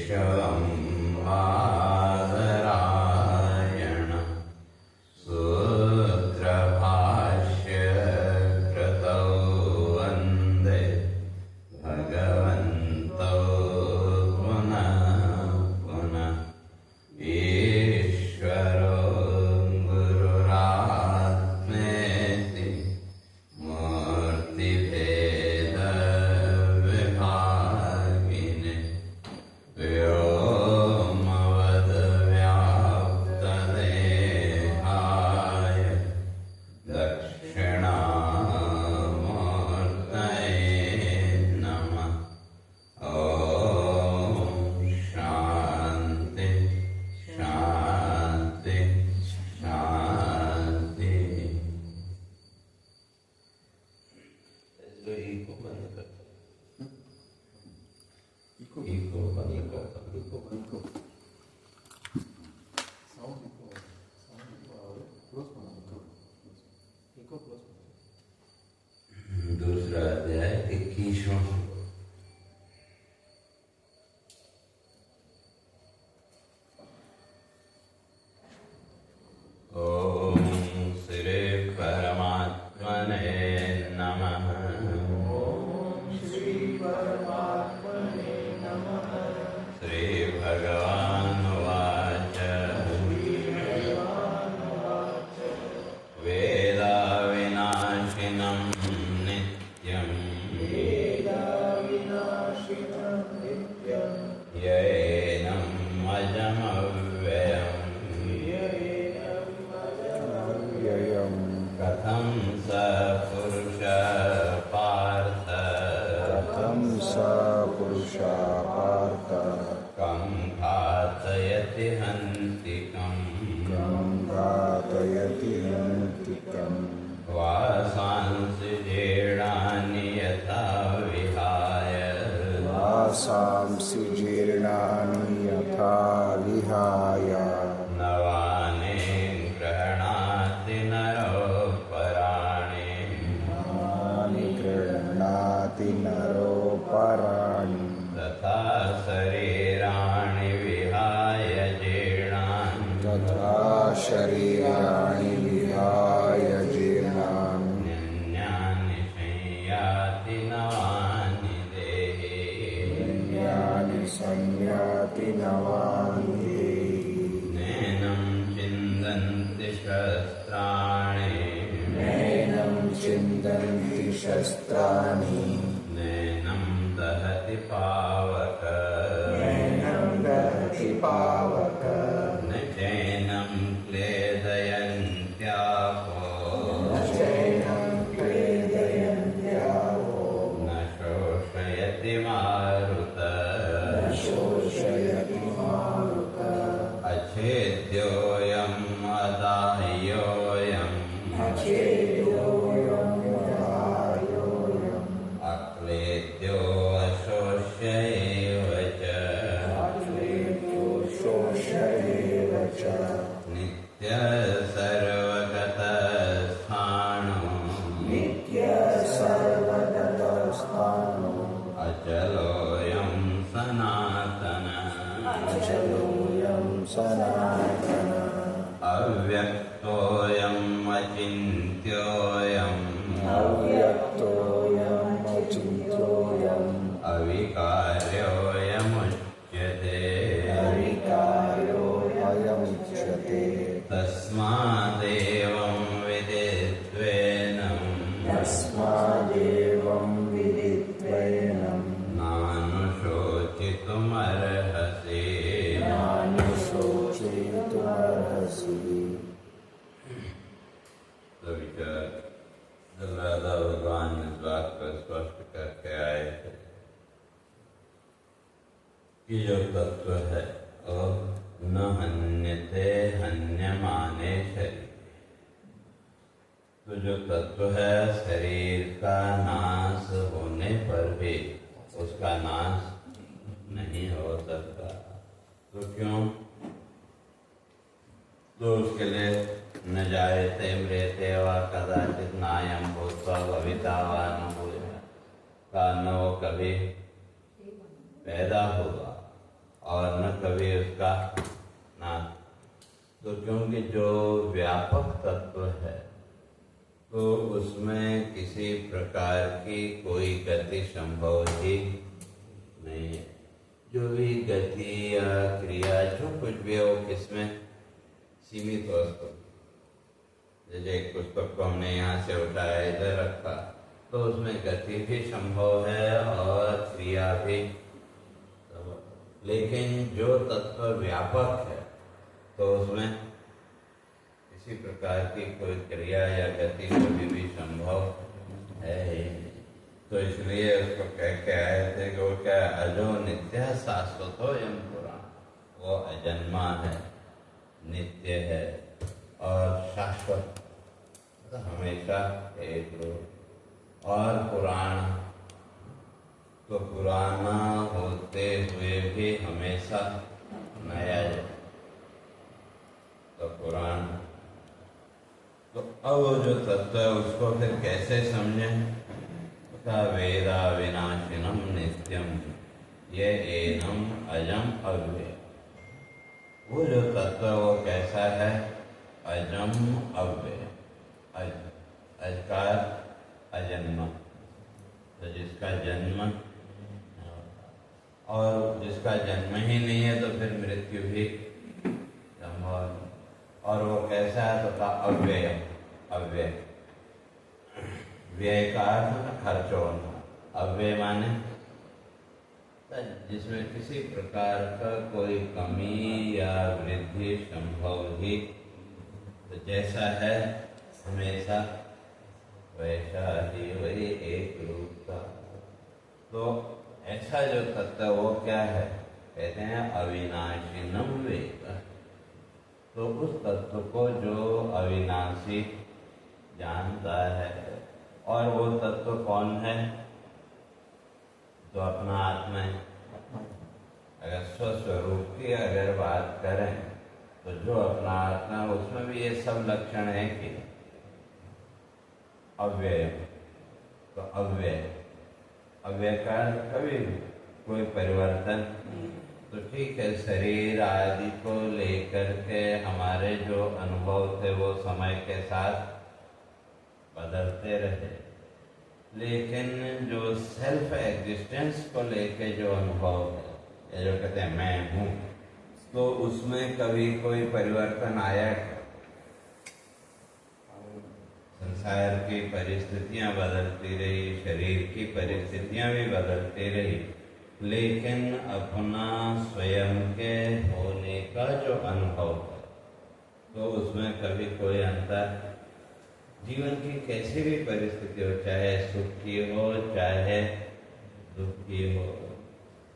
केशवं बादरायण सूत्रभाष्यकृतौ वन्दे भगवन्तौ पुनः पुनः ईश्वरो गुरुरात्मेति मूर्तिभेदविभागिने व्योमवद्व्याप्तदेहाय दक्षिणामूर्तये नमः। ॐ शान्ति शान्ति शान्ति। इको बंद कर, इको बंद कर, साउंड इको और क्लोज करो, इको क्लोज करो। दूसरा अध्याय 21वां। ओम श्री परमात्मने नमः। श्री परमात्मने नमः। श्री भगवानुवाच वेदाविनाशिनं नित्यं येनम् अजमव्ययम् कथं स पुरुषः पार्थ कं घातयति हन्तिकम् वासांसि जीर्णानि यथा विहाय वासांसि जीर्णानि यथा विहाय नवानि गृह्णाति नरोपराणि नानि गृह्णाति नरोपराणि तथा शरीराणि विहाय जीर्णानि तथा शरीराणि विहाय जीर्णानि अन्यानि संयाति नवानि देहे यानि संयाति नवानि देहि नैनं छिन्दन्ति शस्त्राणि नैनं छिन्दन्ति शस्त्राणि नैनं दहति पावक नैनं दहति पावक न चैनं क्लेदयन्त्यापो न चैनं क्लेदयन्त्यापो न शोषयति मारुत न शोषयति मारुत अच्छेद्योऽयम् अदाह्योऽयम् अचेद्योऽयं यदायोऽयम् अक्लेद्यो अशोष्य एव च अक्लेद्यो शोष्य एव च नित्यः सर्वगतस्थाणो नित्यः सर्वगतस्थाणो अचलोऽयं सनातनः अचलोऽयं सनातनः अव्यक्तोऽयम् अचिन्त्योऽयम् अव्यक्तोऽयम् अचिन्त्योऽयम् अविकार्योऽयमुच्यते अविकार्योऽयमुच्यते तस्मादेवं विदित्वेनं तस्मादेवं विदित्वैनं नानुशोचितुमर्हसि नानुशोचितुमर्हसि। तो विचार राधा भगवान इस बात को स्पष्ट करके आए थे कि जो तत्व है और न हन्यते हन्यमाने शरीर, तो जो तत्व है शरीर का नाश होने पर भी उसका नाश नहीं हो सकता। तो क्यों? तो उसके लिए न जायते म्रियते वा कदाचित नायम भूत्वा भविता वा न भूया, का न वो कभी पैदा होगा और न कभी उसका नाश। तो क्योंकि जो व्यापक तत्व है तो उसमें किसी प्रकार की कोई गति संभव ही नहीं है। जो भी गति या क्रिया जो कुछ भी हो किसमें सीमित वस्तु, जैसे एक पुस्तक को हमने यहाँ से उठाया इधर रखा तो उसमें गति भी संभव है और क्रिया भी संभव। लेकिन जो तत्व व्यापक है तो उसमें किसी प्रकार की कोई क्रिया या गति कभी भी संभव है ही नहीं। तो इसलिए उसको कह के आए थे कि वो क्या अजो नित्य शाश्वत हो यम पुराण, वो अजन्मा है, नित्य है और शाश्वत, तो हमेशा एक रूप। और पुराण तो पुराना होते हुए भी हमेशा नया है। तो पुराण तो अब वो जो तत्व है उसको फिर कैसे समझें? का वेदा विनाशिनम नित्यम ये एनम अजम अव्यय। वो जो तत्व वो कैसा है? अजम अव्यय, अजकार अजन्मा, तो जिसका जन्म और जिसका जन्म ही नहीं है तो फिर मृत्यु भी संभव है। और वो कैसा है? तो का अव्यय, अव्यय व्यय का अर्थ खर्च होना, अव्यय माने जिसमें किसी प्रकार का कोई कमी या वृद्धि संभव ही, तो जैसा है हमेशा वैसा ही, वही एक रूप का। तो ऐसा जो तत्व वो क्या है? कहते हैं अविनाशीनम वेद। तो उस तत्व को जो अविनाशी जानता है, और वो तत्व कौन है? तो अपना आत्मा है। अगर स्वस्वरूप की अगर बात करें तो जो अपना आत्मा उसमें भी ये सब लक्षण है कि अव्यय। तो अव्यय, अव्यय का कभी कोई परिवर्तन, तो ठीक है शरीर आदि को लेकर के हमारे जो अनुभव थे वो समय के साथ बदलते रहे, लेकिन जो सेल्फ एग्जिस्टेंस को लेके जो अनुभव है, ये जो कहते हैं मैं हूँ, तो उसमें कभी कोई परिवर्तन आया? संसार की परिस्थितियां बदलती रही, शरीर की परिस्थितियां भी बदलती रही, लेकिन अपना स्वयं के होने का जो अनुभव है तो उसमें कभी कोई अंतर। जीवन की कैसी भी परिस्थिति हो, चाहे सुख की हो चाहे दुख की हो,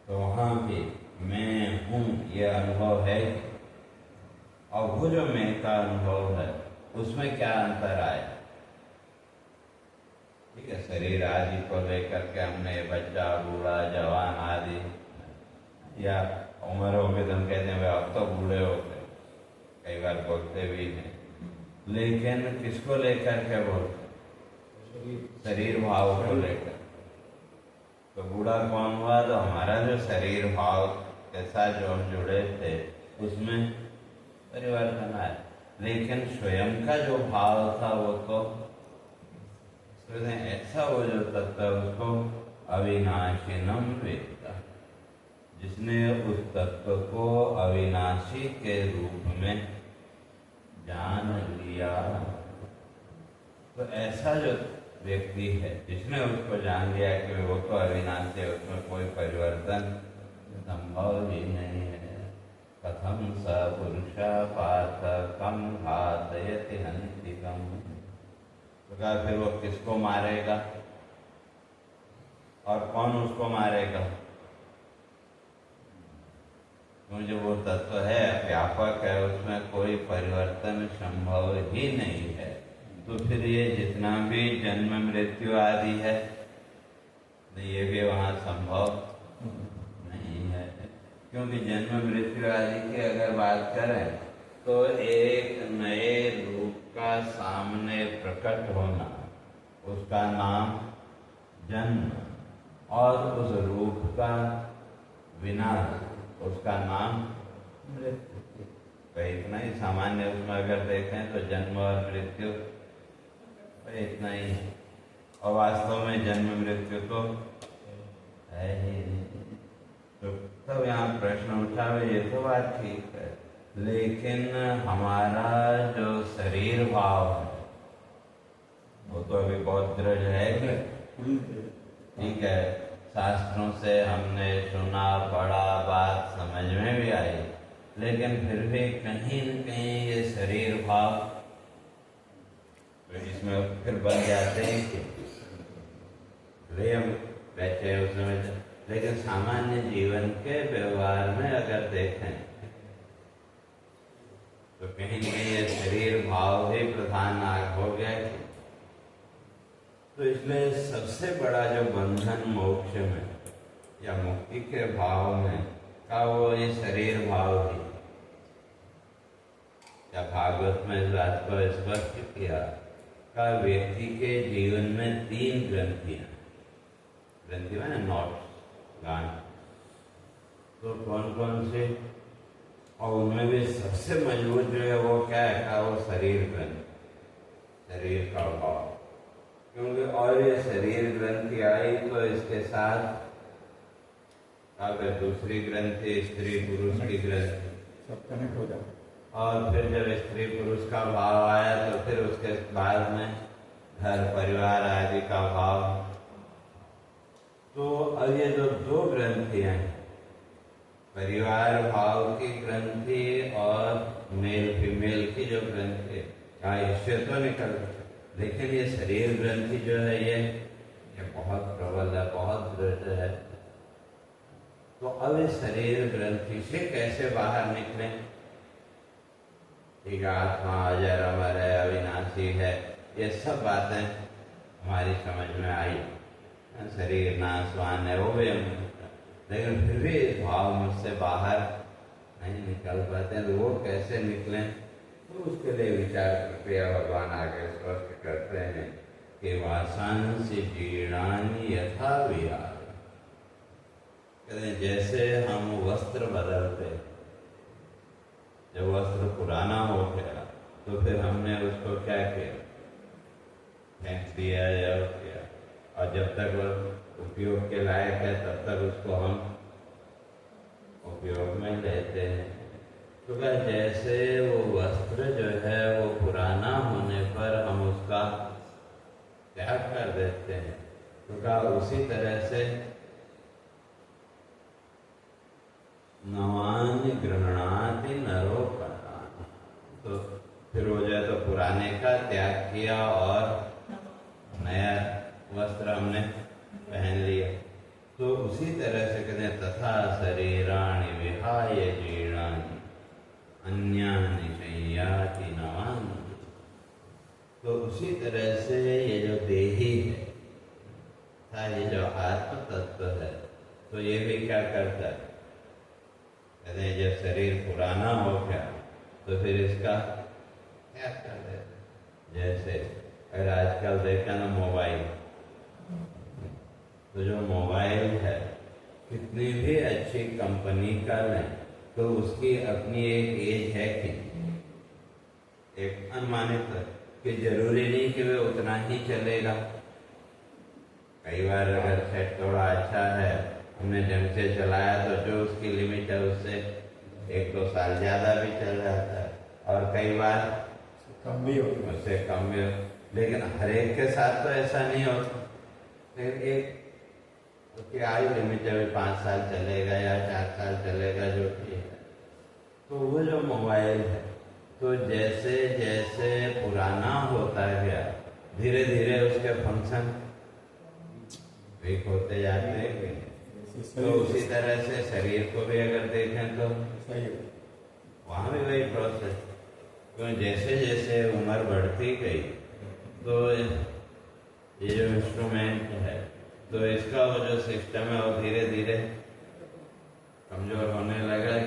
तो वहाँ भी मैं हूँ ये अनुभव है। और वो जो मैं का अनुभव है उसमें क्या अंतर आया? ठीक है, शरीर आदि को लेकर के हमने बच्चा बूढ़ा जवान आदि, या उम्र हो गई तो हम कहते हैं अब तो बूढ़े हो गए, कई बार बोलते भी हैं, लेकिन किसको लेकर के बोलते? शरीर भाव को लेकर। तो बूढ़ा कौन हुआ? तो हमारा जो शरीर भाव के साथ जो हम जुड़े थे उसमें परिवर्तन आया, लेकिन स्वयं का जो भाव था वो तो ऐसा, वो जो तत्व उसको अविनाशीनम वेद, जिसने उस तत्व को अविनाशी के रूप में जान लिया। तो ऐसा जो व्यक्ति है जिसने उसको जान लिया कि वो तो अविनाशी है, उसमें कोई परिवर्तन संभव ही नहीं है। कथम स पुरुष पार्थ कम घातयति हन्तिकम्। तो कहा फिर वो किसको मारेगा और कौन उसको मारेगा? जो वो तत्व है व्यापक है, उसमें कोई परिवर्तन संभव ही नहीं है। तो फिर ये जितना भी जन्म मृत्यु आदि है ये भी वहाँ संभव नहीं है, क्योंकि जन्म मृत्यु आदि की अगर बात करें तो एक नए रूप का सामने प्रकट होना, उसका नाम जन्म, और उस रूप का विनाश, उसका नाम मृत्यु। तो इतना ही सामान्य उसमें अगर देखें तो जन्म और मृत्यु इतना ही है। और वास्तव में जन्म मृत्यु तो है ही नहीं। तो तब यहाँ प्रश्न उठा, ये तो बात ठीक है, लेकिन हमारा जो शरीर भाव है वो तो अभी बहुत दृढ़ है कि ठीक है, शास्त्रों से हमने सुना पढ़ा, बात समझ में भी आई, लेकिन फिर भी कहीं न कहीं ये शरीर भाव तो इसमें फिर बन जाते हैं कि हम बैठे उसमें। लेकिन सामान्य जीवन के व्यवहार में अगर देखें तो कहीं न कहीं ये शरीर भाव ही प्रधान हो गया। तो इसलिए सबसे बड़ा जो बंधन मोक्ष में या मुक्ति के भाव में का वो ये शरीर भाव ही। या भागवत में इस बात को स्पष्ट किया का व्यक्ति के जीवन में 3 ग्रंथियां, ग्रंथि में नॉट्स गान, तो कौन कौन से, और उनमें भी सबसे मजबूत जो है वो क्या है का वो शरीर ग्रंथि, शरीर का भाव। क्योंकि और ये शरीर ग्रंथि आई तो इसके साथ अगर दूसरी ग्रंथि स्त्री पुरुष की ग्रंथि सब कनेक्ट हो जाए। और फिर जब स्त्री पुरुष का भाव आया तो फिर उसके बाद में घर परिवार आदि का भाव। तो अब ये जो 2 ग्रंथियां हैं, परिवार भाव की ग्रंथि और मेल फीमेल की जो ग्रंथि का इससे तो निकल, लेकिन ये शरीर ग्रंथि जो है ये बहुत प्रबल है, बहुत दृढ़ है। तो अब इस शरीर ग्रंथि से कैसे बाहर निकले? ठीक है, आत्मा अजर अमर है, अविनाशी है, ये सब बातें हमारी समझ में आई। शरीर नाशवान है वो भी हम, लेकिन फिर भी इस भाव मुझसे बाहर नहीं निकल पाते हैं। तो वो कैसे निकलें? तो उसके लिए विचार प्रक्रिया भगवान आगे स्पष्ट करते हैं कि वासांसि जीर्णानि यथा विहार। कहते हैं जैसे हम वस्त्र बदलते, जब वस्त्र पुराना हो गया तो फिर हमने उसको क्या किया, फेंक दिया या किया, और जब तक वो उपयोग के लायक है तब तक उसको हम उपयोग में लेते हैं। तो क्या जैसे वो वस्त्र जो है वो पुराना होने पर हम उसका त्याग कर देते हैं, तो क्या उसी तरह से नवानि गृह्णाति नरोपराणि। तो फिर वो जो है तो पुराने का त्याग किया और नया वस्त्र हमने पहन लिया। तो उसी तरह से कहते हैं तथा शरीराणि विहाय जीर्णानि अन्यानि संयाति नवानि। तो उसी तरह से ये जो देही है, ये जो आत्म तत्व है, तो ये भी क्या करता है, कहते हैं जब शरीर पुराना हो गया तो फिर इसका क्या कर देते। जैसे अगर आजकल देखा ना मोबाइल, तो जो मोबाइल है कितनी भी अच्छी कंपनी का लें तो उसकी अपनी एक एज है कि एक अनुमानित है कि जरूरी नहीं कि वे उतना ही चलेगा। कई बार अगर सेट थोड़ा अच्छा है, हमने ढंग से चलाया तो जो उसकी लिमिट है उससे 1-2 साल ज्यादा भी चल जाता है, और कई बार कम भी होता है, उससे कम भी। लेकिन हर एक के साथ तो ऐसा नहीं होता। लेकिन एक उसकी आयु लिमिट है, 5 साल चलेगा या 4 साल चलेगा जो भी है। तो वो जो मोबाइल है, तो जैसे जैसे पुराना होता गया धीरे धीरे उसके फंक्शन वीक होते जाते हैं। तो उसी तरह से शरीर को भी अगर देखें तो सही है। वहाँ भी वही प्रोसेस, क्योंकि जैसे जैसे उम्र बढ़ती गई तो ये जो इंस्ट्रूमेंट है तो इसका वो जो सिस्टम है वो धीरे धीरे कमजोर होने लगा।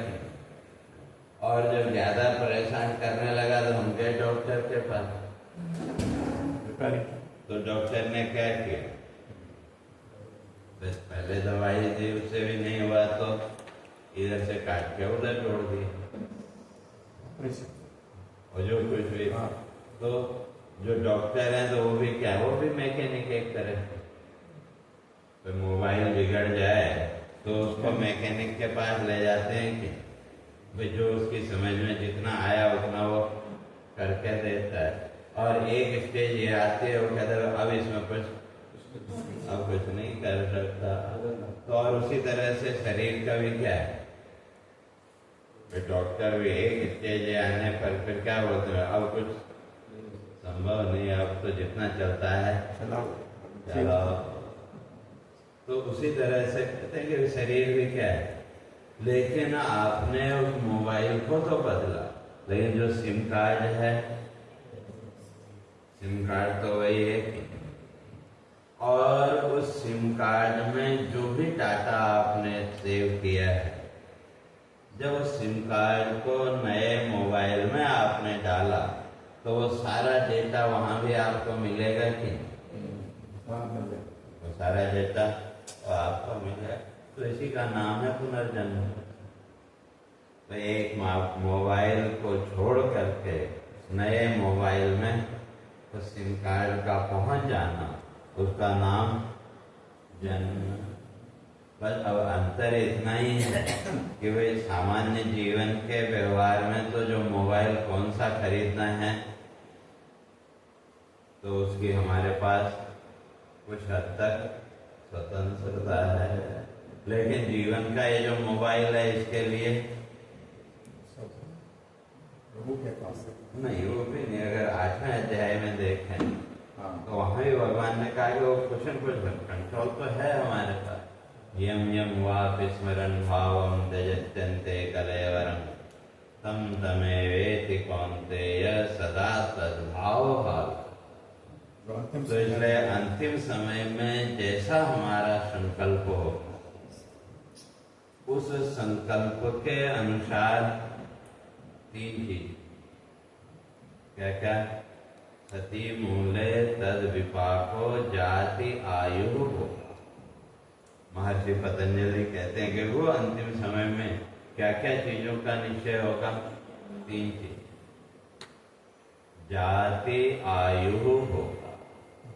और जब ज्यादा परेशान करने लगा तो हम गए डॉक्टर के पास। तो डॉक्टर ने क्या किया, बस पहले दवाई दी, उससे भी नहीं हुआ तो इधर से काट के उधर जोड़ दिए ऑपरेशन। और जो कुछ भी हाँ। तो जो डॉक्टर हैं तो वो भी क्या है, वो भी मैकेनिक एक तरह। तो मोबाइल बिगड़ जाए तो उसको मैकेनिक के पास ले जाते हैं कि भाई जो उसकी समझ में जितना आया उतना वो करके देता है। और एक स्टेज ये आती है, वो कहता है अब इसमें कुछ नहीं कर सकता। तो और उसी तरह से शरीर का भी क्या है, डॉक्टर भी एक स्टेज आने पर फिर क्या बोलते हैं, अब कुछ संभव नहीं, अब तो जितना चलता है चलाओ। तो उसी तरह से कहते हैं कि शरीर भी क्या है, लेकिन आपने उस मोबाइल को तो बदला, लेकिन जो सिम कार्ड है, सिम कार्ड तो वही है कि, और उस सिम कार्ड में जो भी डाटा आपने सेव किया है, जब उस सिम कार्ड को नए मोबाइल में आपने डाला तो वो सारा डेटा वहां भी आपको मिलेगा कि वो सारा डेटा तो आपको मिलेगा। तो इसी का नाम है पुनर्जन्म। तो एक मोबाइल को छोड़ करके नए मोबाइल में तो सिम कार्ड का पहुंच जाना, उसका नाम जन्म। बस अब अंतर इतना ही है कि भाई सामान्य जीवन के व्यवहार में तो जो मोबाइल कौन सा खरीदना है तो उसकी हमारे पास कुछ हद तक स्वतंत्रता है, लेकिन जीवन का ये जो मोबाइल है इसके लिए प्रभु के पास नहीं, वो भी नहीं। अगर 8वें अध्याय में देखें हाँ। तो वहां भी भगवान ने कहा कि वो कुछ न कुछ कंट्रोल तो है हमारे पास। यम यम वापि स्मरण भावम त्यजत्यन्ते कलेवरम तम तमेवेति कौन्तेय सदा तद्भाव भाव। तो इसलिए अंतिम समय में जैसा हमारा संकल्प हो, उस संकल्प के अनुसार 3 चीज क्या क्या, सती मूले तद विपाको जाति आयु हो। महर्षि पतंजलि कहते हैं कि वो अंतिम समय में क्या क्या चीजों का निश्चय होगा, 3 चीज, जाति आयु होगा।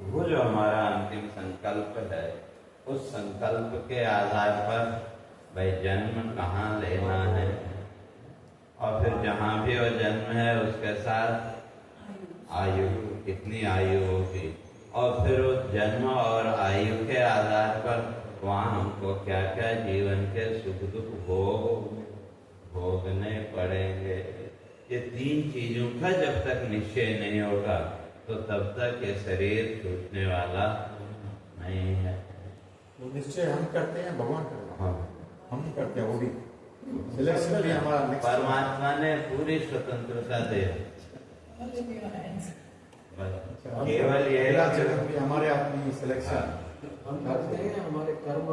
वो जो हमारा अंतिम संकल्प है, उस संकल्प के आधार पर भाई जन्म कहाँ लेना है, और फिर जहां भी वो जन्म है उसके साथ आयु, कितनी आयु होगी, और फिर उस जन्म और आयु के आधार पर वहां हमको क्या क्या जीवन के सुख दुख भोगने पड़ेंगे। ये 3 चीजों का जब तक निश्चय नहीं होगा तो तब तक ये शरीर छूटने वाला नहीं है। वो निश्चय हम करते हैं, भगवान करते हैं। हाँ। हम करते हैं, वो भी सिलेक्शन भी हमारा next परमात्मा ने पूरी स्वतंत्रता दे, केवल मेरा ये जन्म भी हमारे अपनी सिलेक्शन। हम करते हैं हमारे कर्म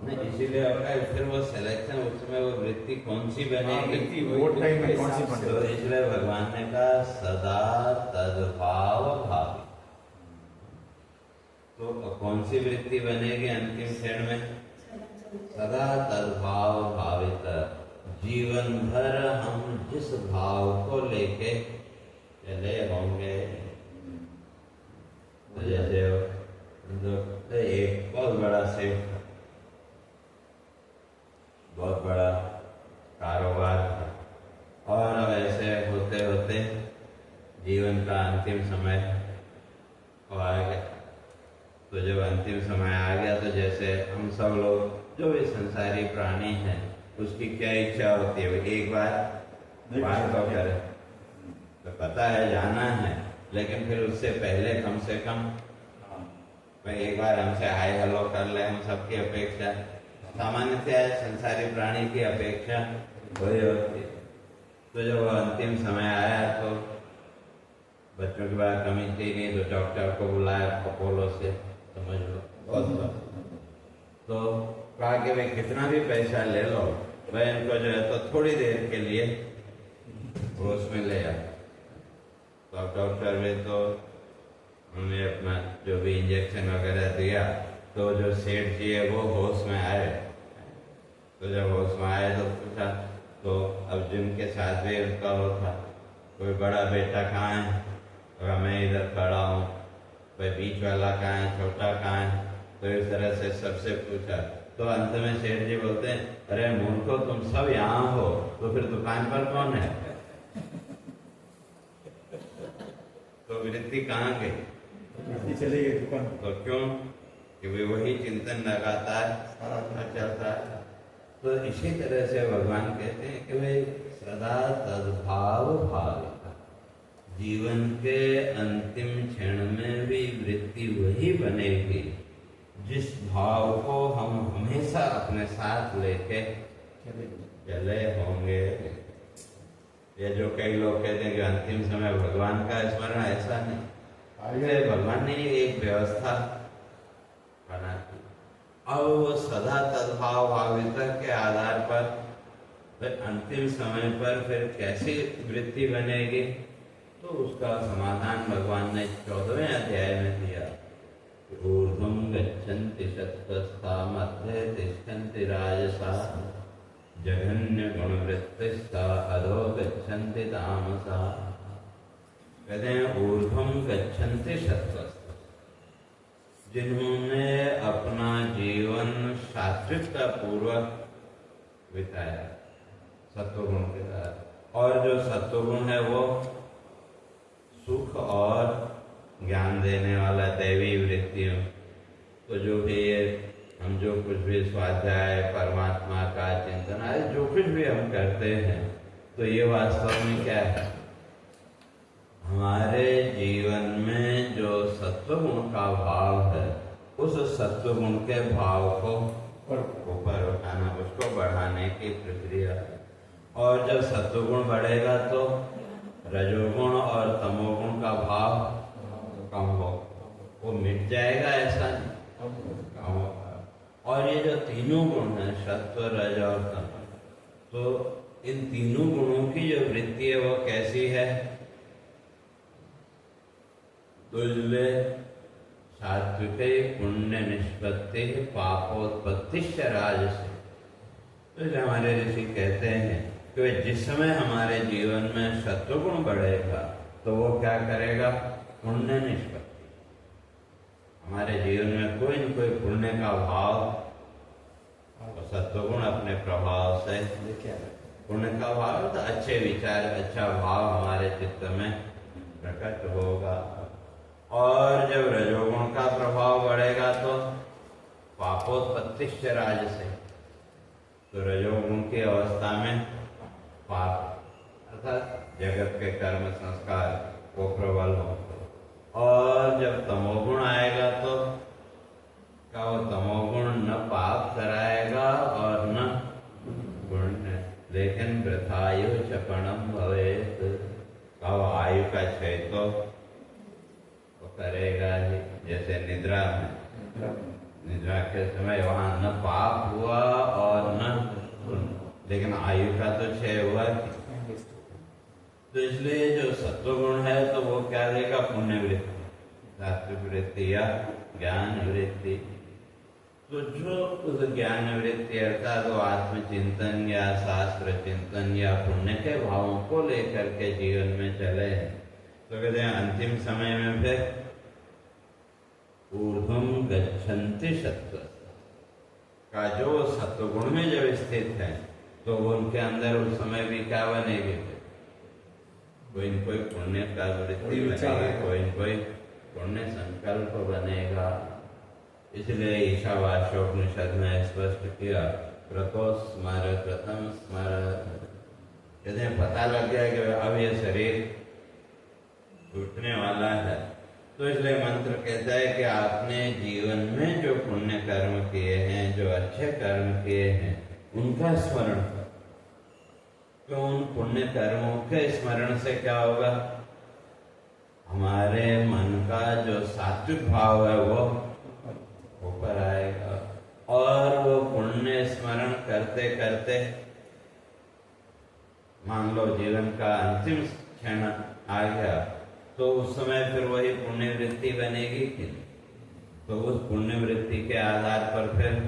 नहीं, इसीलिए होगा फिर वो सिलेक्शन, उसमें वो वृत्ति कौन सी बनेगी, वो टाइम में कौन सी तो बनेगी। इसलिए भगवान ने कहा सदा तद्भाव भावी। तो कौन सी वृत्ति बनेगी अंतिम क्षण में, सदा तद्भाव भावित। जीवन भर हम जिस भाव को लेके चले होंगे, तो जैसे एक बहुत बड़ा सेठ था, बहुत बड़ा कारोबार था, और अब ऐसे होते होते जीवन का अंतिम समय आ गया। तो जब अंतिम समय आ गया तो जैसे हम सब लोग जो भी संसारी प्राणी हैं, उसकी क्या इच्छा होती है, एक बार बात तो करे, तो पता है जाना है, लेकिन फिर उससे पहले कम से कम एक बार हमसे हाय हेलो कर ले। हम सबकी अपेक्षा सामान्यतः संसारी प्राणी की अपेक्षा वही होती। तो जब अंतिम समय आया तो बच्चों की बात कमी थी नहीं, तो डॉक्टर को बुलाया अपोलो से, समझ लो, तो कहा कि भाई कितना भी पैसा ले लो, वह इनको जो है तो थोड़ी देर के लिए होश में ले आओ। तो अब डॉक्टर भी तो उन्होंने अपना जो भी इंजेक्शन वगैरह दिया, तो जो सेठ जी है वो होश में आए। तो जब उसमें आए तो पूछा, तो अब जिनके साथ भी उनका वो था, कोई बड़ा बेटा कहाँ है, तो मैं इधर खड़ा हूँ, कोई बीच वाला कहाँ है, छोटा कहाँ है, तो इस तरह से सबसे पूछा। तो अंत में सेठ जी बोलते हैं, अरे मूर्खो तुम सब यहाँ हो, तो फिर दुकान पर कौन है? तो वृत्ति कहाँ गई? वृत्ति चली गई दुकान। तो क्यों? कि वही चिंतन लगातार चलता है। तो इसी तरह से भगवान कहते हैं कि वे सदा तद्भाव भाविता, जीवन के अंतिम क्षण में भी वृत्ति वही बनेगी जिस भाव को हम हमेशा अपने साथ लेके चले होंगे। ये जो कई लोग कहते हैं कि अंतिम समय भगवान का स्मरण, ऐसा नहीं। भगवान ने एक व्यवस्था बना दी, और वो सदा तद्भाव भाविता के आधार पर अंतिम समय पर फिर कैसी वृत्ति बनेगी, तो उसका समाधान भगवान ने 14वें अध्याय में दिया। ऊर्ध्वं गच्छन्ति सत्त्वस्था मध्ये तिष्ठन्ति राजसा जघन्य गुणवृत्तिस्था अधो गच्छन्ति तामसा। कहते हैं ऊर्ध्वं गच्छन्ति सत्त्वस्था, जिन्होंने अपना जीवन सात्विकता पूर्वक बिताया सत्वगुण के साथ, और जो सत्वगुण है वो सुख और ज्ञान देने वाला दैवी वृत्तियों, तो जो भी ये हम जो कुछ भी स्वाध्याय, परमात्मा का चिंतन आदि जो कुछ भी हम करते हैं, तो ये वास्तव में क्या है? हमारे जीवन में जो सत्वगुण का भाव है, उस सत्वगुण के भाव को ऊपर उठाना, उसको बढ़ाने की प्रक्रिया है। और जब सत्वगुण बढ़ेगा तो रजोगुण और तमोगुण का भाव कम हो, वो मिट जाएगा, ऐसा नहीं, कम होगा। और ये जो तीनों गुण हैं, सत्व, रज और तम, तो इन तीनों गुणों की जो वृत्ति है वो कैसी है? तुल्य सात्विक पुण्य निष्पत्ति पापोत्पत्ति राजसे। तो हमारे ऋषि कहते हैं कि जिस समय हमारे जीवन में सत्वगुण बढ़ेगा तो वो क्या करेगा? पुण्य निष्पत्ति, हमारे जीवन में कोई न कोई पुण्य का भाव, और सत्वगुण अपने प्रभाव से पुण्य का भाव, तो अच्छे विचार, अच्छा भाव हमारे चित्त में प्रकट होगा। और जब रजोगुण का प्रभाव बढ़ेगा तो पापोत्पत्ति राजसे, तो रजोगुण की अवस्था में पाप अर्थात जगत के कर्म संस्कार वो प्रबल हो। और जब तमोगुण आएगा तो क्या वो तमोगुण न पाप कराएगा और न पुण्य, लेकिन वृथायु चपणम भवेत, का वो आयु का क्षय तो वो करेगा ही। जैसे निद्रा में, निद्रा के समय वहां न पाप हुआ और न पुण्य, लेकिन आयु का तो क्षय हुआ। तो इसलिए जो सत्वगुण है तो वो क्या देगा? पुण्य वृत्ति, सात्विक वृत्ति या ज्ञान वृत्ति। तो जो उस ज्ञान वृत्ति अर्थात वो आत्मचिंतन या शास्त्र चिंतन या पुण्य के भावों को लेकर के जीवन में चले हैं, तो कहते हैं अंतिम समय में फिर ऊर्ध्वं गच्छन्ति सत्व का, जो सत्वगुण में जब स्थित है तो वो उनके अंदर उस समय भी क्या बनेगी? कोई न कोई पुण्य का वृत्ति बनेगी, कोई न कोई पुण्य संकल्प बनेगा। इसलिए ईशावास्योपनिषद में स्पष्ट किया, क्रतो स्मर कृतम स्मर। कहते हैं पता लग गया कि अब ये शरीर टूटने वाला है, तो इसलिए मंत्र कहता है कि आपने जीवन में जो पुण्य कर्म किए हैं, जो अच्छे कर्म किए हैं, उनका स्मरण कर। तो उन पुण्य कर्मों के स्मरण से क्या होगा? हमारे मन का जो सात्विक भाव है वो ऊपर आएगा, और वो पुण्य स्मरण करते करते मान लो जीवन का अंतिम क्षण आ गया, तो उस समय फिर वही पुण्य वृत्ति बनेगी कि नहीं? तो उस पुण्य वृत्ति के आधार पर फिर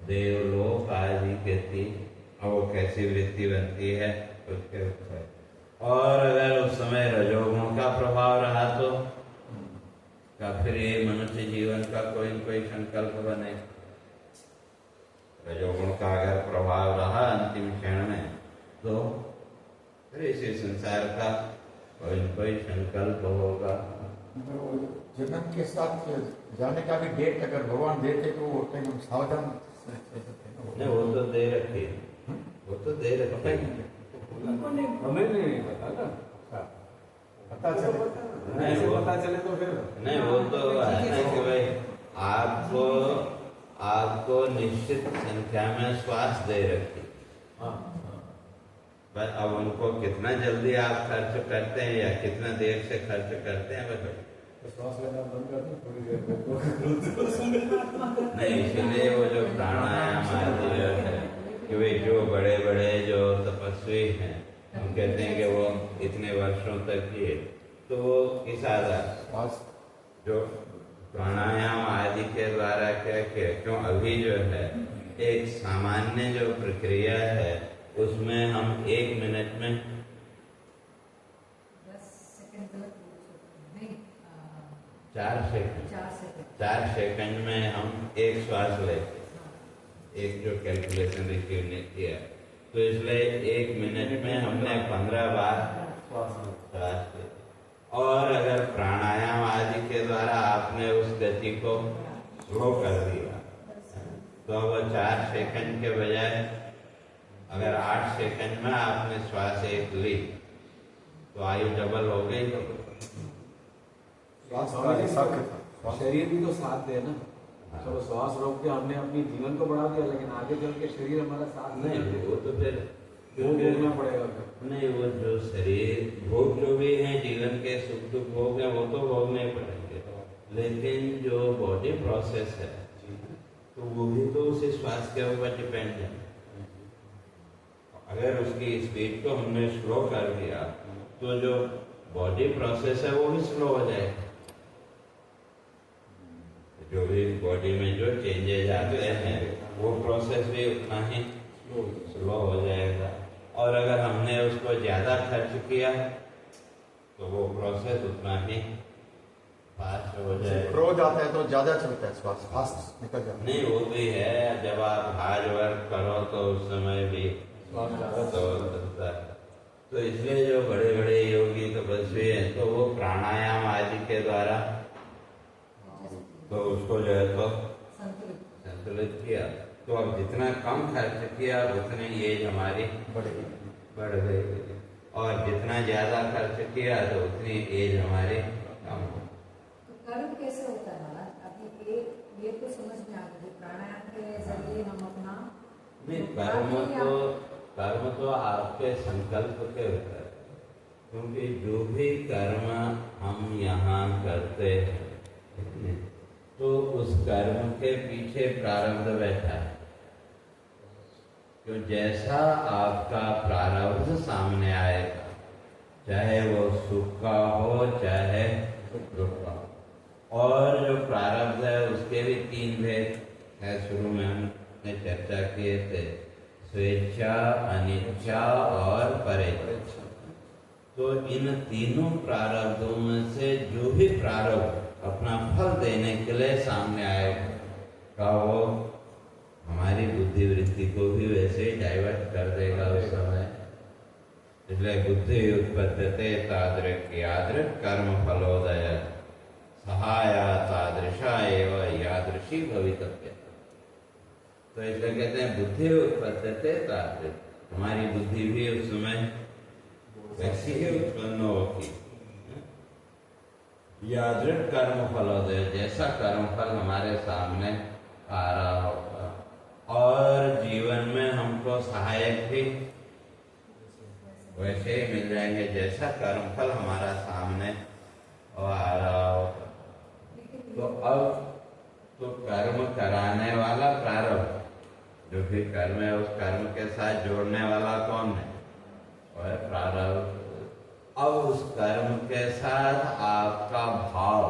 देवलोक आदि के तीन, और वो कैसी वृत्ति बनती है उसके ऊपर। और अगर उस समय रजोगुण का प्रभाव रहा तो फिर ये मनुष्य जीवन का कोई न कोई संकल्प बने। रजोगुण का अगर प्रभाव रहा अंतिम क्षण में तो फिर इसी संसार का कोई न कोई संकल्प होगा। जन्म के साथ जाने का भी डेट अगर भगवान देते तो वो टाइम हम सावधान नहीं, वो तो दे रखी, वो तो दे रखी। हमें नहीं पता ना, पता चले नहीं, ऐसे वो पता चले तो फिर नहीं, वो तो है ना कि भाई आपको निश्चित संख्या में श्वास दे रखी। हाँ पर अब उनको कितना जल्दी आप खर्च करते हैं या कितना देर से खर्च करते हैं बस तो श्वास लेना बंद कर दो थोड़ी देर में। नहीं, इसलिए वो जो प्राणायाम आदि जो है कि भाई जो बड़े बड़े जो तपस्वी हैं हम कहते हैं कि वो इतने वर्षों तक किए, तो वो किस आधार जो प्राणायाम आदि के द्वारा क्या किया, क्यों अभी जो है एक सामान्य जो प्रक्रिया है उसमें हम 1 मिनट में 4 सेकंड में हम एक श्वास लेते, एक जो कैलकुलेशन ऋषि ने किया, तो इसलिए 1 मिनट में हमने 15 बार श्वास ली। और अगर प्राणायाम आदि के द्वारा आपने उस गति को स्लो कर दिया तो अब 4 सेकंड के बजाय अगर 8 सेकंड में आपने श्वास एक ली तो आयु डबल हो गई। शरीर भी तो साथ दे ना। चलो श्वास रोक के हमने अपनी जीवन को बढ़ा दिया, लेकिन आगे चल के शरीर हमारा साथ नहीं, वो तो फिर वो भोगना पड़ेगा फिर। नहीं, वो जो शरीर भोग जो भी है जीवन के सुख दुख भोग है वो तो भोगने पड़ेंगे, लेकिन जो बॉडी प्रोसेस है तो वो भी तो उसी श्वास के ऊपर डिपेंड है। अगर उसकी स्पीड को हमने स्लो कर दिया तो जो बॉडी प्रोसेस है वो भी स्लो हो जाएगा। जो भी बॉडी में जो चेंजेस आते हैं वो प्रोसेस भी उतना ही स्लो हो जाएगा। और अगर हमने उसको ज्यादा खर्च किया तो वो प्रोसेस उतना ही फास्ट हो जाएगा। क्रोध आता है तो ज्यादा चलता है श्वास, फास्ट निकल जाता है। नहीं, वो भी है, जब आप हार्ड वर्क करो तो उस समय भी श्वास ज्यादा तो चलता है। तो इसलिए जो बड़े बड़े योगी तपस्वी हैं तो वो प्राणायाम आदि के द्वारा तो उसको जो है तो संतुलित किया। तो अब जितना कम खर्च किया उतनी एज हमारी बढ़ गई, और जितना ज्यादा खर्च किया तो उतनी एज हमारी कम हो। तो कर्म कैसे होता है महाराज? अभी ये तो समझ में आ गया, प्राणायाम के जरिए हम अपना नहीं, कर्म तो आपके संकल्प के ऊपर है, क्योंकि जो भी कर्म हम यहाँ करते हैं तो उस कर्म के पीछे प्रारब्ध बैठा है। तो जैसा आपका प्रारब्ध सामने आएगा, चाहे वो सुख का हो चाहे दुख का हो, और जो प्रारब्ध है उसके भी 3 भेद है। शुरू में हमने चर्चा किए थे, स्वेच्छा, अनिच्छा और परेच्छा। तो इन तीनों प्रारब्धों में से जो भी प्रारब्ध अपना फल देने के लिए सामने आएगा वो हमारी बुद्धि वृत्ति को भी वैसे ही डाइवर्ट कर देगा उस समय। इसलिए बुद्धि उत्पद्यते तादृक् यादृक् कर्म फलोदय सहाया तादृशा एवं यादृशी भवितव्य। तो इसलिए कहते हैं बुद्धि उत्पद्यते तादृक्, हमारी बुद्धि भी उस समय वैसी ही उत्पन्न होगी। यादृक् कर्म फलोदय, जैसा कर्म फल हमारे सामने आ रहा होगा, और जीवन में हमको सहायक भी वैसे ही मिल जाएंगे जैसा कर्म फल हमारा सामने आ रहा होगा। तो अब तो कर्म कराने वाला प्रारब्ध, जो भी कर्म है उस कर्म के साथ जोड़ने वाला कौन है? वह प्रारब्ध। अब उस कर्म के साथ आपका भाव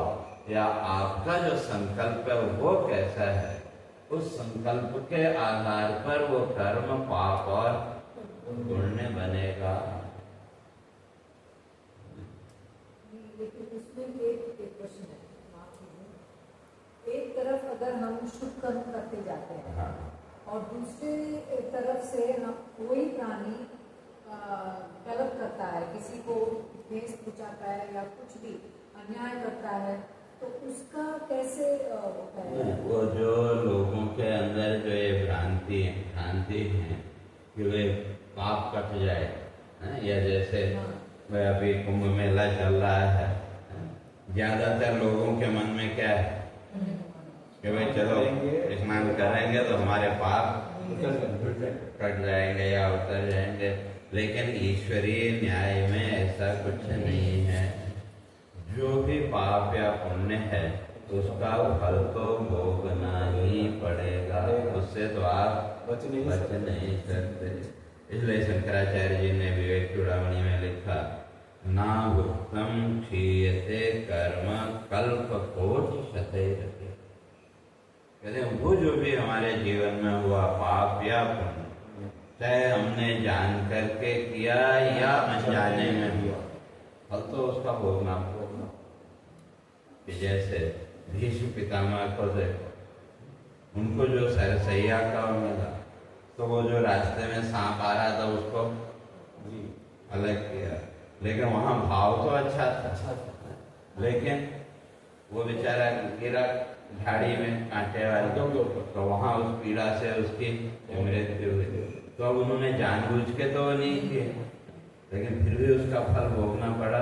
या आपका जो संकल्प है वो कैसा है, उस संकल्प के आधार पर वो कर्म पाप और पुण्य बनेगा। लेकिन उसमें एक क्वेश्चन है, माफ कीजिए। एक तरफ अगर हम शुभ कर्म करते जाते हैं हाँ। और दूसरी तरफ से हम कोई प्राणी गलत करता है, किसी को ठेस पहुंचाता है या कुछ भी अन्याय करता है, तो उसका कैसे होता है? वो जो लोगों के अंदर जो ये भ्रांति है कि वे पाप कट जाए, या जैसे वह अभी कुंभ मेला चल रहा है, ज्यादातर लोगों के मन में क्या है कि भाई चलो स्नान करेंगे तो हमारे पाप कट जाएंगे या उतर जाएंगे। लेकिन ईश्वरीय न्याय में ऐसा कुछ नहीं है। जो भी पाप या पुण्य है उसका फल तो भोगना ही पड़ेगा, उससे तो आप बच नहीं सकते। इसलिए शंकराचार्य जी ने विवेक चूड़ामणि में लिखा, ना भुक्तम क्षीयते कर्म कल्प कोटि शतैरपि। कहते हैं वो जो भी हमारे जीवन में हुआ पाप या पुण्य, चाहे हमने जान करके किया या अनजाने में हुआ, फल तो उसका भोगना होगा। कि जैसे भीष्म पितामह को देखो, उनको जो सरसैया का मिला तो वो जो रास्ते में सांप आ रहा था उसको अलग किया, लेकिन वहां भाव तो अच्छा था, लेकिन वो बेचारा गिरा झाड़ी में कांटे वाले, तो वहां उस पीड़ा से उसकी मृत्यु हुई। तो अब उन्होंने जानबूझ के तो नहीं किए, लेकिन फिर भी उसका फल भोगना पड़ा।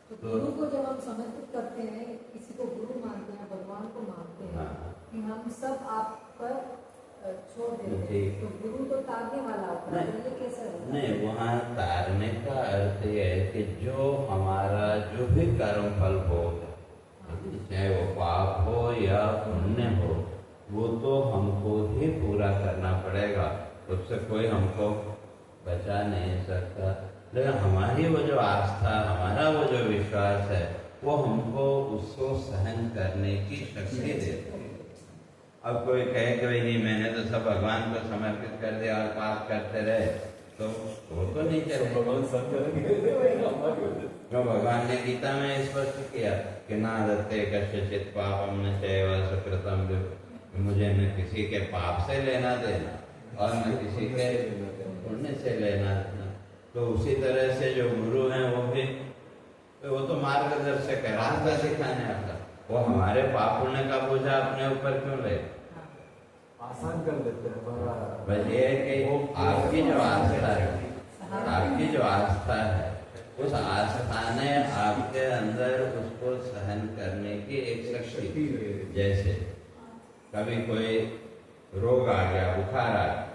तो गुरु को जब हम समर्पित करते हैं, किसी को गुरु मानते हैं, भगवान को मानते हैं, कि हम सब आप पर छोड़ देते हैं, तो गुरु तो तारने वाला होता है, ये कैसे होता है? नहीं, वहाँ तारने का अर्थ ये है कि जो हमारा जो भी कर्म फल भोग, चाहे वो पाप हो या पुण्य हो, वो तो हमको ही पूरा करना पड़ेगा, उससे कोई हमको बचा नहीं सकता। लेकिन हमारी वो जो आस्था, हमारा वो जो विश्वास है, वो हमको उसको सहन करने की शक्ति देता है। अब कोई कहे कि भाई नहीं, मैंने तो सब भगवान को समर्पित कर दिया और पाप करते रहे, तो वो तो नहीं चलेगा। जो भगवान ने गीता में स्पष्ट किया कि ना दत्ते कस्यचित् पापम न चैव सुकृतम, मुझे न किसी के पाप से लेना देना और न किसी के पुण्य से लेना देना। तो उसी तरह से जो गुरु हैं वो तो मार्गदर्शक है, रास्ता सिखाने आता, वो हमारे पाप पुण्य का बोझा अपने ऊपर क्यों ले, आसान कर देते हैं। बस ये है कि आपकी जो आस्था है, आपकी जो आस्था है, उस आस्था ने आपके अंदर उसको सहन करने की एक शक्ति। जैसे कभी कोई रोग आ गया, बुखार आ गया,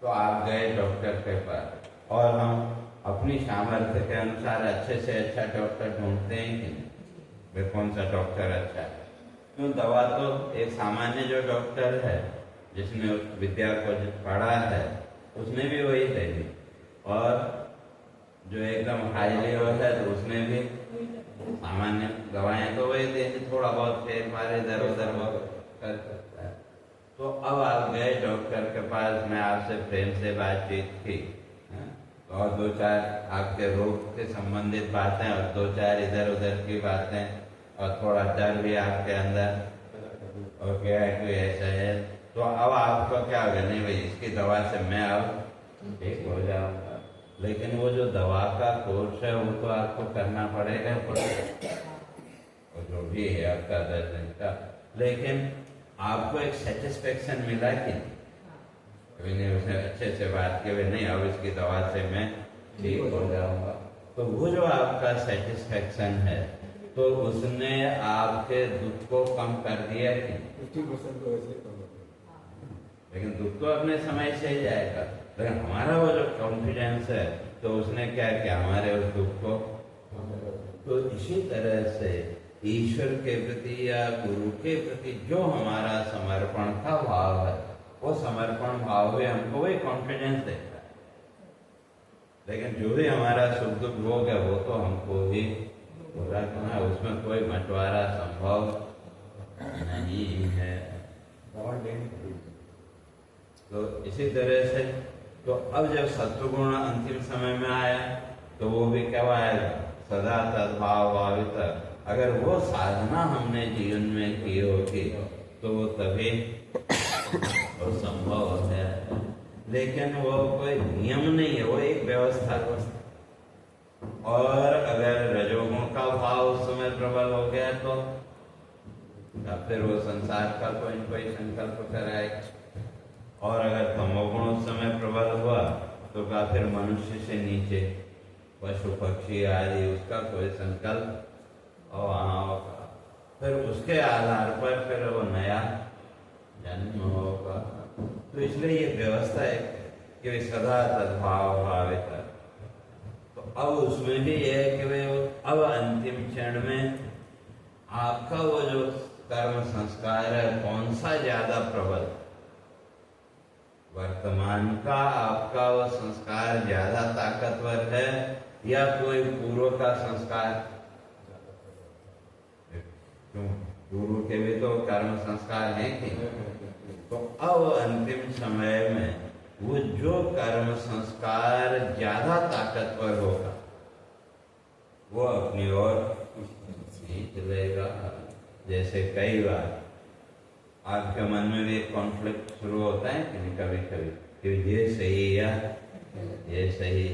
तो आप गए डॉक्टर के पास, और हम अपनी सामर्थ्य के अनुसार अच्छे से अच्छा डॉक्टर ढूंढते हैं कि नहीं, वे कौन सा डॉक्टर अच्छा है। क्यों, दवा तो एक सामान्य जो डॉक्टर है जिसने उस विद्या को पढ़ा है, उसने भी वही दे दी, और जो एकदम हाईली होता है तो उसने भी सामान्य दवाएं तो वही दे दी, थोड़ा बहुत फेर मारे इधर उधर वो कर सकता है। तो अब आप गए डॉक्टर के पास, मैं आपसे प्रेम से बातचीत की, और दो चार आपके रोग से संबंधित बातें और दो चार इधर उधर की बातें और थोड़ा डर भी आपके अंदर, और क्या है कि ऐसा है, तो अब आपको क्या होगा, नहीं भाई इसकी दवा से मैं अब ठीक हो जाऊंगा। लेकिन वो जो दवा का कोर्स है वो तो आपको करना पड़ेगा, और जो भी है आपका दर्द का, लेकिन आपको एक सेटिस्फेक्शन मिला कि कभी नहीं, उसने अच्छे से बात की, नहीं अब इसकी दवा से मैं ठीक हो जाऊंगा, तो वो जो आपका सेटिस्फेक्शन है, तो उसने आपके दुख को कम कर दिया कि 50% तो वैसे कम होता है। लेकिन दुख तो अपने समय से ही जाएगा, लेकिन हमारा वो जो कॉन्फिडेंस है, तो उसने क्या किया, हमारे उस दुख को। तो इसी तरह से ईश्वर के प्रति या गुरु के प्रति जो हमारा समर्पण का भाव है, वो समर्पण भाव में हमको वही कॉन्फिडेंस देता है। लेकिन जो भी हमारा सुख दुख भोग है, वो तो हमको ही पूरा करना है, उसमें कोई बंटवारा संभव नहीं है। दवा लेनी पड़ेगी। तो इसी तरह से तो अब जब सत्वगुण अंतिम समय में आया तो वो भी क्या आएगा, सदा तद्भाव भावित। अगर वो साधना हमने जीवन में की होगी तो वो तभी वो संभव है, लेकिन वो कोई नियम नहीं है, वो एक व्यवस्था है। और अगर रजोगुण का भाव उस समय प्रबल हो गया तो या फिर वो संसार का कोई न कोई संकल्प कराएगा, और अगर तमोगुण उस समय प्रबल हुआ तो का फिर मनुष्य से नीचे पशु पक्षी आदि उसका कोई संकल्प और वहाँ होगा, फिर उसके आधार पर फिर वो नया जन्म होगा। तो इसलिए ये व्यवस्था है कि सदा तद्भाव भावित। तो अब उसमें भी ये है कि वे अब अंतिम क्षण में आपका वो जो कर्म संस्कार है कौन सा ज्यादा प्रबल, वर्तमान का आपका वो संस्कार ज्यादा ताकतवर है या कोई पूर्व का संस्कार? क्यों, पूर्व के भी तो कर्म संस्कार हैं कि। तो अब अंतिम समय में वो जो कर्म संस्कार ज्यादा ताकतवर होगा वो अपनी ओर खींच लेगा। जैसे कई बार आपके मन में भी एक कॉन्फ्लिक्ट शुरू होता है कि नहीं, कभी कभी कि ये सही या ये सही,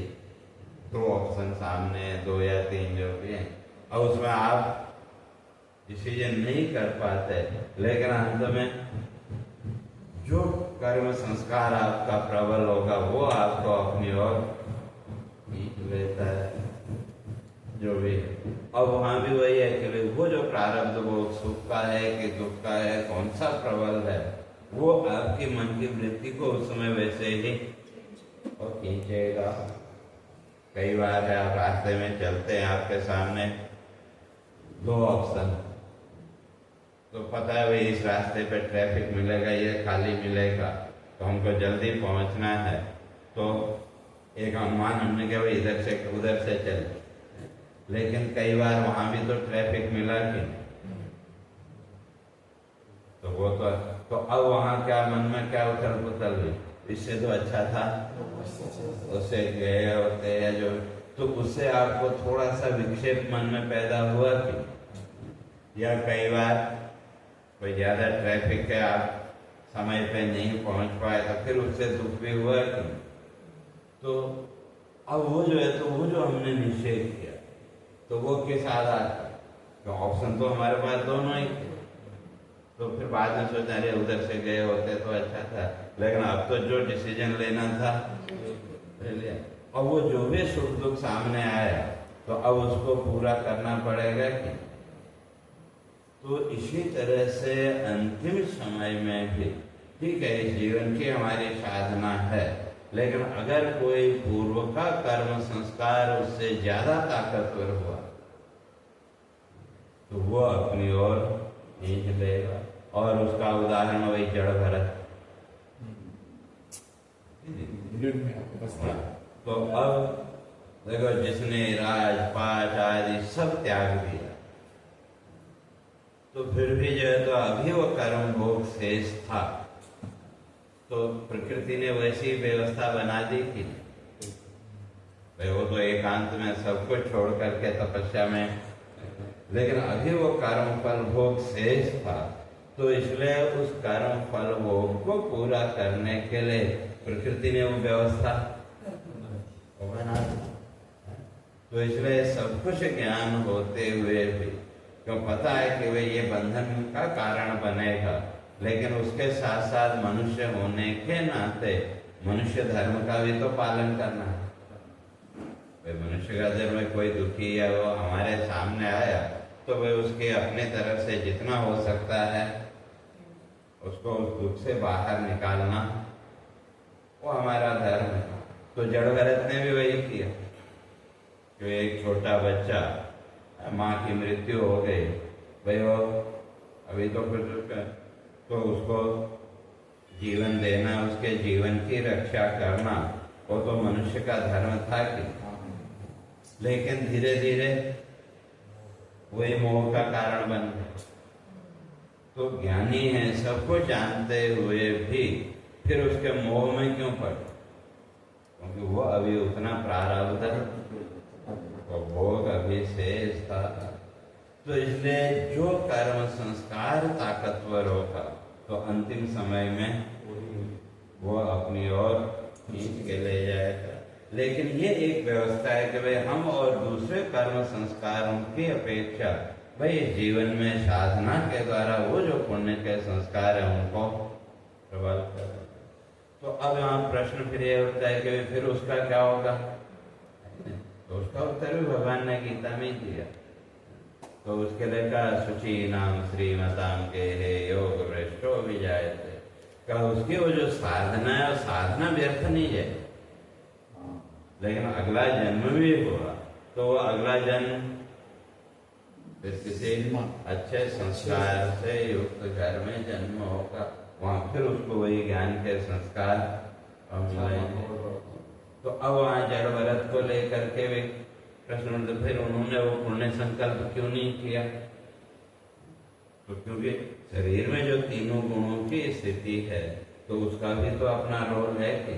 दो ऑप्शन सामने, दो या तीन जो भी हैं, और उसमें आप डिसीजन नहीं कर पाते, लेकिन अंत में जो कर्म संस्कार आपका प्रबल होगा वो आपको अपनी ओर खींच लेता है जो भी। अब वहां भी वही है कि वो जो प्रारब्ध वो सुख का है कि दुख का है, कौन सा प्रबल है, वो आपकी मन की वृत्ति को उस समय वैसे ही और खींचेगा। कई बार है आप रास्ते में चलते हैं, आपके सामने दो ऑप्शन, तो पता है भाई इस रास्ते पे ट्रैफिक मिलेगा, ये खाली मिलेगा, तो हमको जल्दी पहुंचना है, तो एक अनुमान हमने कहा भाई इधर से उधर से चले, लेकिन कई बार वहां भी तो ट्रैफिक मिला कि तो वो तो अब वहां क्या मन में क्या उथल पुथल हुई, इससे तो अच्छा था उससे गए होते हैं जो, तो उससे आपको थोड़ा सा विक्षेप मन में पैदा हुआ कि, या कई बार कोई ज्यादा ट्रैफिक है आप समय पे नहीं पहुंच पाए तो फिर उससे दुख भी हुआ कि। तो अब वो जो है तो वो जो हमने निषेध किया तो वो किस आधार पर, तो ऑप्शन तो हमारे पास दोनों ही थे, तो फिर बाद में सोचा अरे उधर से गए होते तो अच्छा था, लेकिन अब तो जो डिसीजन लेना था ले लिया। और वो जो भी सुख दुख सामने आया तो अब उसको पूरा करना पड़ेगा कि। तो इसी तरह से अंतिम समय में भी ठीक है इस जीवन की हमारी साधना है, लेकिन अगर कोई पूर्व का कर्म संस्कार उससे ज्यादा ताकतवर हुआ तो वो अपनी ओर खींच लेगा। और उसका उदाहरण वही जड़ भरत। तो अब देखो जिसने राजपाट आदि सब त्याग दिया तो फिर भी जो है तो अभी वो कर्म भोग शेष था, तो प्रकृति ने वैसी व्यवस्था बना दी कि भाई वो तो एकांत में सब कुछ छोड़ करके तपस्या में, लेकिन अभी वो कर्म फल भोग शेष था, तो इसलिए उस कर्म फल भोग को पूरा करने के लिए प्रकृति ने वो व्यवस्था बना दी। तो इसलिए सब कुछ ज्ञान होते हुए भी क्यों पता है कि वे ये बंधन का कारण बनेगा, लेकिन उसके साथ साथ मनुष्य होने के नाते मनुष्य धर्म का भी तो पालन करना है। भाई मनुष्य का धर्म में कोई दुखी है वो हमारे सामने आया तो भाई उसके अपने तरफ से जितना हो सकता है उसको उस दुख से बाहर निकालना वो हमारा धर्म है। तो जड़ भरत ने भी वही किया कि एक छोटा बच्चा, माँ की मृत्यु हो गई, भाई वो अभी तो फिर तो उसको जीवन देना, उसके जीवन की रक्षा करना वो तो मनुष्य का धर्म था कि, लेकिन धीरे धीरे वही मोह का कारण बन गया। तो ज्ञानी है, सबको जानते हुए भी फिर उसके मोह में क्यों पड़े? क्योंकि वो अभी उतना प्रारब्ध भोग अभी शेष था। तो इसलिए जो कर्म संस्कार ताकतवर होगा तो अंतिम समय में वो अपनी ओर खींच के ले जाएगा। लेकिन ये एक व्यवस्था है कि भाई हम और दूसरे कर्म संस्कारों की अपेक्षा भाई जीवन में साधना के द्वारा वो जो पुण्य के संस्कार है उनको प्रबल करें। तो अब यहाँ प्रश्न फिर ये होता है कि फिर उसका क्या होगा? तो उसका उत्तर भी भगवान ने गीता में दिया। तो उसके लिए कहा शुचि नाम श्रीमताम के हे योग भ्रष्टो विजायते। कहा उसकी वो जो साधना है, वो साधना व्यर्थ नहीं है, लेकिन अगला जन्म भी होगा। तो वो अगला जन्म फिर किसी अच्छे संस्कार से युक्त घर में जन्म होगा, वहां फिर उसको वही ज्ञान के संस्कार मिलेंगे। तो अब वहां जड़ भरत को लेकर के भी प्रश्न, तो फिर उन्होंने वो पुण्य संकल्प क्यों नहीं किया? तो क्योंकि शरीर में जो तीनों गुणों की स्थिति है तो उसका भी तो अपना रोल है कि।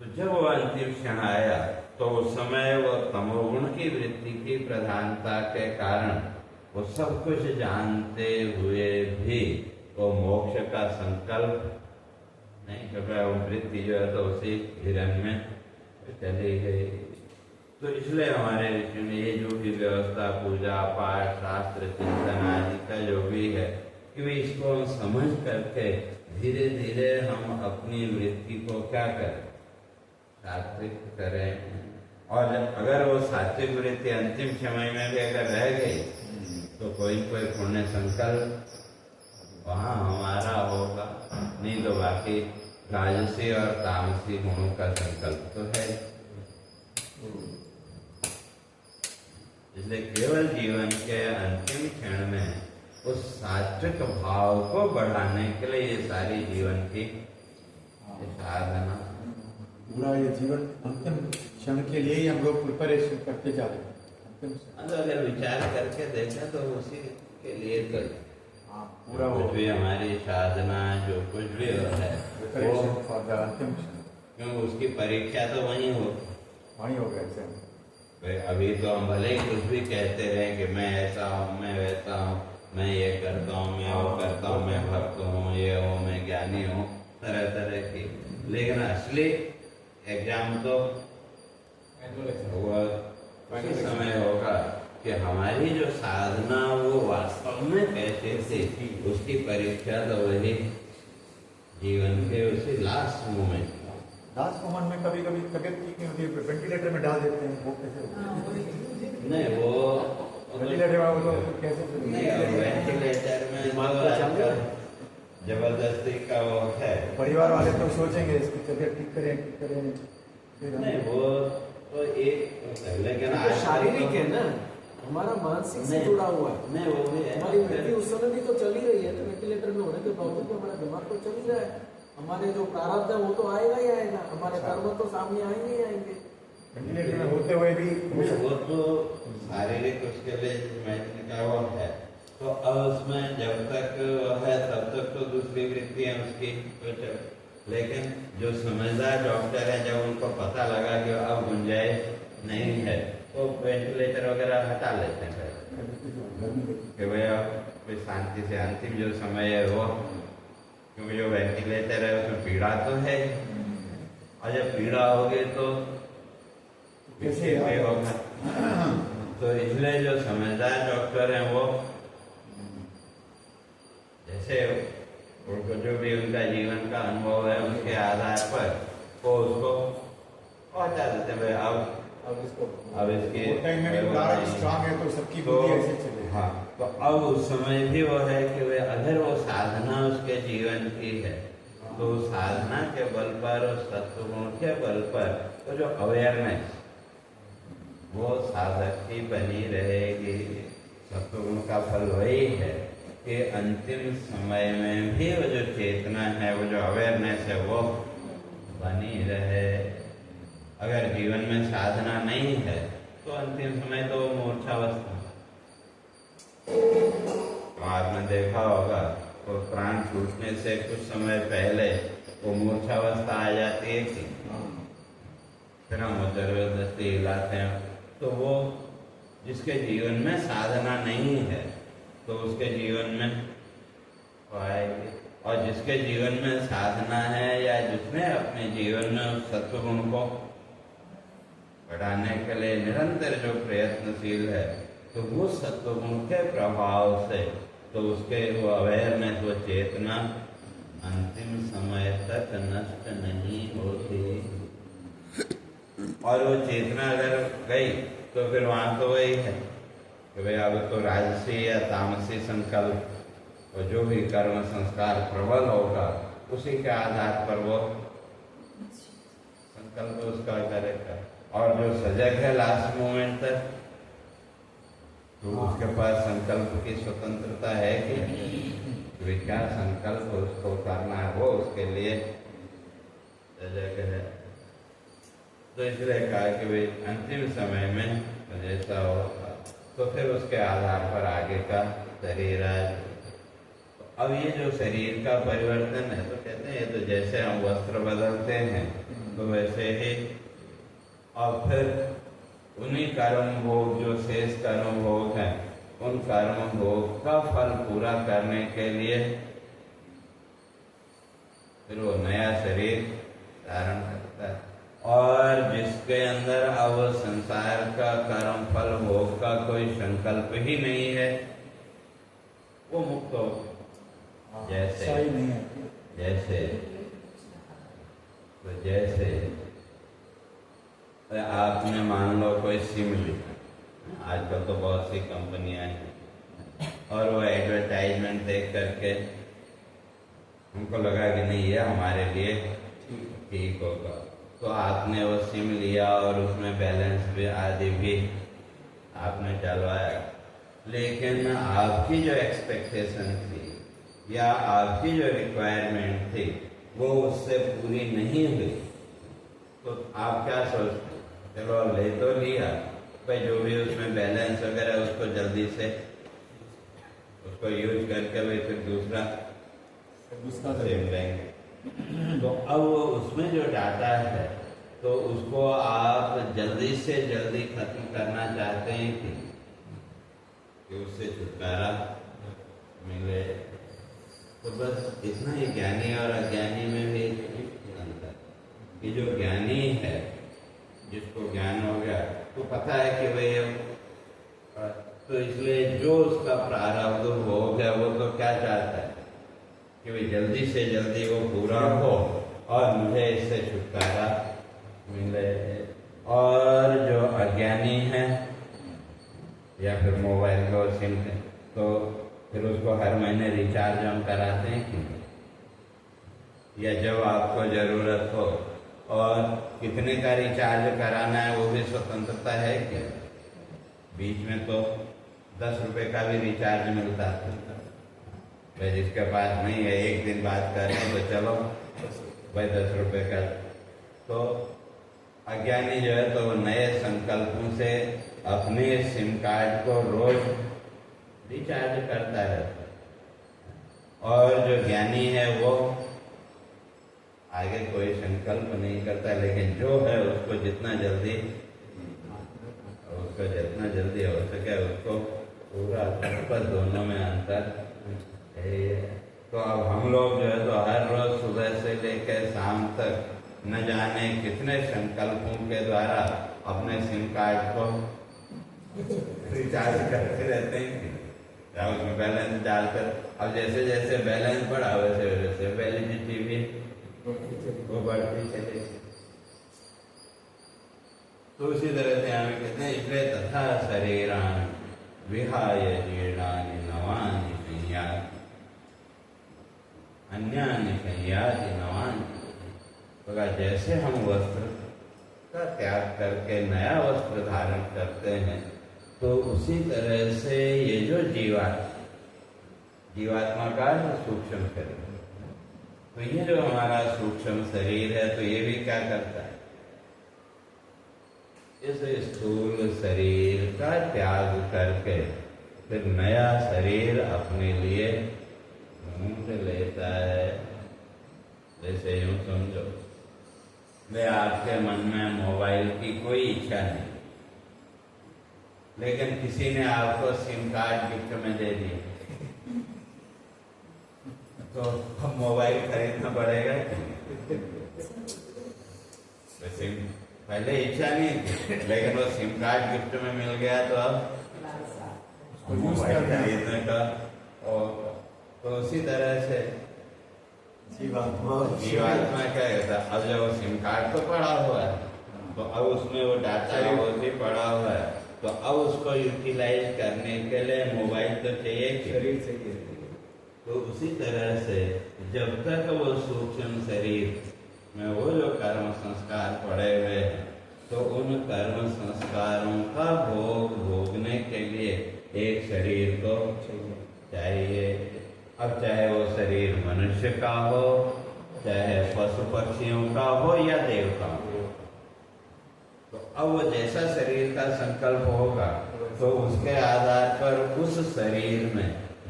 तो जब वो अंतिम क्षण आया तो उस समय वो तमोगुण की वृत्ति की प्रधानता के कारण वो सब कुछ जानते हुए भी वो मोक्ष का संकल्प नहीं कर पाया। वो वृत्ति जो है तो उसी हिरण्य में चली गई। तो इसलिए हमारे ऋषि ने ये जो भी व्यवस्था पूजा पाठ शास्त्र चिंतन आदि का जो भी है कि वे इसको हम समझ करके धीरे धीरे हम अपनी वृत्ति को क्या करें? सात्विक करें। और अगर वो सात्विक वृत्ति अंतिम समय में भी अगर रह गई तो कोई पुण्य संकल्प वहाँ हमारा होगा, नहीं तो बाकी राजसी और तामसी गुणों का संकल्प तो है। इसलिए केवल जीवन के अंतिम क्षण में उस सात्विक भाव को बढ़ाने के लिए ये सारी जीवन की साधना, पूरा ये जीवन अंतिम क्षण के लिए ही हम लोग प्रिपरेशन करते जा रहे हैं। अंतिम तो अगर विचार करके देखें तो उसी के लिए तो पूरा कुछ भी हमारी साधना जो कुछ भी है प्रिपरेशन फॉर द अंतिम क्षण, क्योंकि उसकी परीक्षा तो वहीं हो। वहीं हो गया एग्जाम। अभी तो हम भले ही कुछ भी कहते रहे कि मैं ऐसा हूँ, मैं वैसा हूँ, मैं ये करता हूँ, मैं वो करता हूँ, मैं भक्त हूँ, ये हूँ, मैं ज्ञानी हूँ, तरह तरह की, लेकिन असली एग्जाम तो उसी समय होगा कि हमारी जो साधना वो वास्तव में कैसे थी, उसकी परीक्षा तो वही जीवन के उसी लास्ट मोमेंट। लास्ट मोमेंट में कभी कभी तबियत ठीक नहीं होती है, वेंटिलेटर में डाल देते हैं, वो कैसे होता है? नहीं वो वेंटिलेटर में वो लोग कैसे नहीं, वेंटिलेटर में जबरदस्ती का वो है। परिवार वाले तो सोचेंगे इसकी तबियत ठीक करें फिर नहीं वो तो एक लेकिन तो शारीरिक है ना, हमारा मानसिक से जुड़ा हुआ है। नहीं वो भी है, हमारी वृत्ति उस समय भी तो चल ही रही है ना, वेंटिलेटर में होने के बावजूद भी हमारा दिमाग तो चल ही रहा है। हमारे जो प्रारब्ध है वो तो आएगा ही आएगा, हमारे कर्म तो सामने आएंगे ही आएंगे। वेंटिलेटर में होते हुए भी वो तो शारीरिक उसके लिए मैंने का वो है। तो अब उसमें जब तक है तब तक तो दूसरी वृत्ति है उसकी तो चल, लेकिन जो समझदार डॉक्टर है जब उनको पता लगा कि अब गुंजाइश नहीं है तो वेंटिलेटर वगैरह हटा लेते हैं कि भैया कोई शांति से अंतिम जो समय है वो, क्योंकि जो वेंटिलेटर है उसमें पीड़ा तो है, और जब पीड़ा होगी तो कैसे होगा। तो इसलिए जो समझदार डॉक्टर हैं वो जैसे उनको जो भी उनका जीवन का अनुभव है उसके आधार पर वो उसको पहुंचा देते हैं। अब इसकी टाइम में प्रारब्ध स्ट्रांग है तो सबकी बुद्धि ऐसे चले। हाँ, तो अब उस समय भी वो है कि वे अगर वो साधना उसके जीवन की है तो साधना के बल पर और सत्वगुण के बल पर तो जो अवेयरनेस वो साधक की बनी रहेगी। सत्वगुण का फल वही है कि अंतिम समय में भी वो जो चेतना है, वो जो अवेयरनेस है वो बनी रहे। अगर जीवन में साधना नहीं है तो अंतिम समय तो मूर्छावस्था। महात्मा देव देखा होगा, वो प्राण छूटने से कुछ समय पहले वो मूर्छावस्था आ जाती है कि फिर हम जबरदस्ती हिलाते हैं, तो वो जिसके जीवन में साधना नहीं है तो उसके जीवन में वो आएगी, और जिसके जीवन में साधना है या जिसने अपने जीवन में उस सत्वगुण को बढ़ाने के लिए निरंतर जो प्रयत्नशील है, तो वो सत्वगुण के प्रभाव से तो उसके वो अवेयरनेस, वो चेतना अंतिम समय तक नष्ट नहीं होती। और वो चेतना अगर गई तो फिर वहां तो वही है कि भाई अब तो राजसी या तामसी संकल्प और जो भी कर्म संस्कार प्रबल होगा उसी के आधार पर वो संकल्प उसका करेगा। और जो सजग है लास्ट मोमेंट तक, तो उसके पास संकल्प की स्वतंत्रता है कि क्या संकल्प उसको करना है, वो उसके लिए सजग है। तो इसलिए कहा कि भाई अंतिम समय में जैसा होगा तो फिर उसके आधार पर आगे का शरीर आए। अब ये जो शरीर का परिवर्तन है, तो कहते हैं ये तो जैसे हम वस्त्र बदलते हैं तो वैसे ही, और फिर उन्हीं कर्म भोग जो शेष कर्म भोग हैं, उन कर्म भोग का फल पूरा करने के लिए फिर वो नया शरीर धारण करता है। और जिसके अंदर अब संसार का कर्म फल भोग का कोई संकल्प ही नहीं है, वो मुक्त हो। जैसे सही नहीं है। जैसे तो जैसे आपने मान लो कोई सिम ली, आजकल तो बहुत सी कंपनियां हैं, और वो एडवर्टाइजमेंट देख करके हमको लगा कि नहीं ये हमारे लिए ठीक होगा, तो आपने वो सिम लिया और उसमें बैलेंस भी आदि भी आपने डलवाया, लेकिन आपकी जो एक्सपेक्टेशन थी या आपकी जो रिक्वायरमेंट थी वो उससे पूरी नहीं हुई, तो आप क्या सोचते? चलो अब ले तो लिया भाई, जो भी उसमें बैलेंस वगैरह उसको जल्दी से उसको यूज करके भाई फिर दूसरा सिम लेंगे। तो अब उसमें जो डाटा है तो उसको आप जल्दी से जल्दी खत्म करना चाहते हैं कि उससे छुटकारा मिले। तो बस इतना ही ज्ञानी और अज्ञानी में भी अंतर कि जो ज्ञानी है, जिसको ज्ञान हो गया, तो पता है कि भाई, तो इसलिए जो उसका प्रारब्ध हो गया वो तो क्या चाहता है कि भाई जल्दी से जल्दी वो पूरा हो और मुझे इससे छुटकारा मिले। और जो अज्ञानी है या फिर मोबाइल का सिम है, तो फिर उसको हर महीने रिचार्ज हम कराते हैं कि या जब आपको जरूरत हो, और कितने का रिचार्ज कराना है वो भी स्वतंत्रता है कि बीच में तो 10 रुपए का भी रिचार्ज मिलता है, भाई जिसके पास नहीं है एक दिन बात करें तो चलो भाई 10 रुपए का। तो अज्ञानी जो है तो वो नए संकल्पों से अपने सिम कार्ड को रोज रिचार्ज करता है, और जो ज्ञानी है वो आगे कोई संकल्प नहीं करता, लेकिन जो है उसको जितना जल्दी हो सके उसको पूरा, बस दोनों में अंतर है। तो अब हम लोग जो है तो हर रोज सुबह से लेकर शाम तक न जाने कितने संकल्पों के द्वारा अपने सिम कार्ड को रिचार्ज करते रहते हैं, या उसमें बैलेंस डालकर। अब जैसे जैसे बैलेंस बढ़ा वैसे वैसे वैलिडिटी भी वो बढ़ती चले। तो उसी तरह से हमें कहते हैं इसलिए तथा शरीरान विहाय जीर्णानि नवानि संयाति अन्यानि संयाति नवानि। तो जैसे हम वस्त्र का त्याग करके नया वस्त्र धारण करते हैं, तो उसी तरह से ये जो जीवात्मा का सूक्ष्म शरीर, तो ये जो हमारा सूक्ष्म शरीर है, तो ये भी क्या करता है, इस स्थूल शरीर का त्याग करके फिर नया शरीर अपने लिए मुंह से लेता है, जैसे यूं समझो मैं आपके मन में मोबाइल की कोई इच्छा नहीं, लेकिन किसी ने आपको सिम कार्ड गिफ्ट में दे दिया, तो अब मोबाइल खरीदना पड़ेगा। तो सिम पहले इच्छा नहीं थी, लेकिन वो सिम कार्ड गिफ्ट में मिल गया तो अब मोबाइल खरीदने का। और तो उसी तरह से जीवात्मा क्या कहता है, अब जब सिम कार्ड तो पड़ा हुआ है, तो अब उसमें वो डाटा वो भी पड़ा हुआ है, तो अब उसको यूटिलाइज करने के लिए मोबाइल तो चाहिए, शरीर चाहिए। तो उसी तरह से जब तक वो सूक्ष्म शरीर में वो जो कर्म संस्कार पड़े हुए हैं, तो उन कर्म संस्कारों का भोग भोगने के लिए एक शरीर को चाहिए। अब चाहे वो शरीर मनुष्य का हो, चाहे पशु पक्षियों का हो या देवताओं का, तो अब वो जैसा शरीर का संकल्प होगा, तो उसके आधार पर उस शरीर में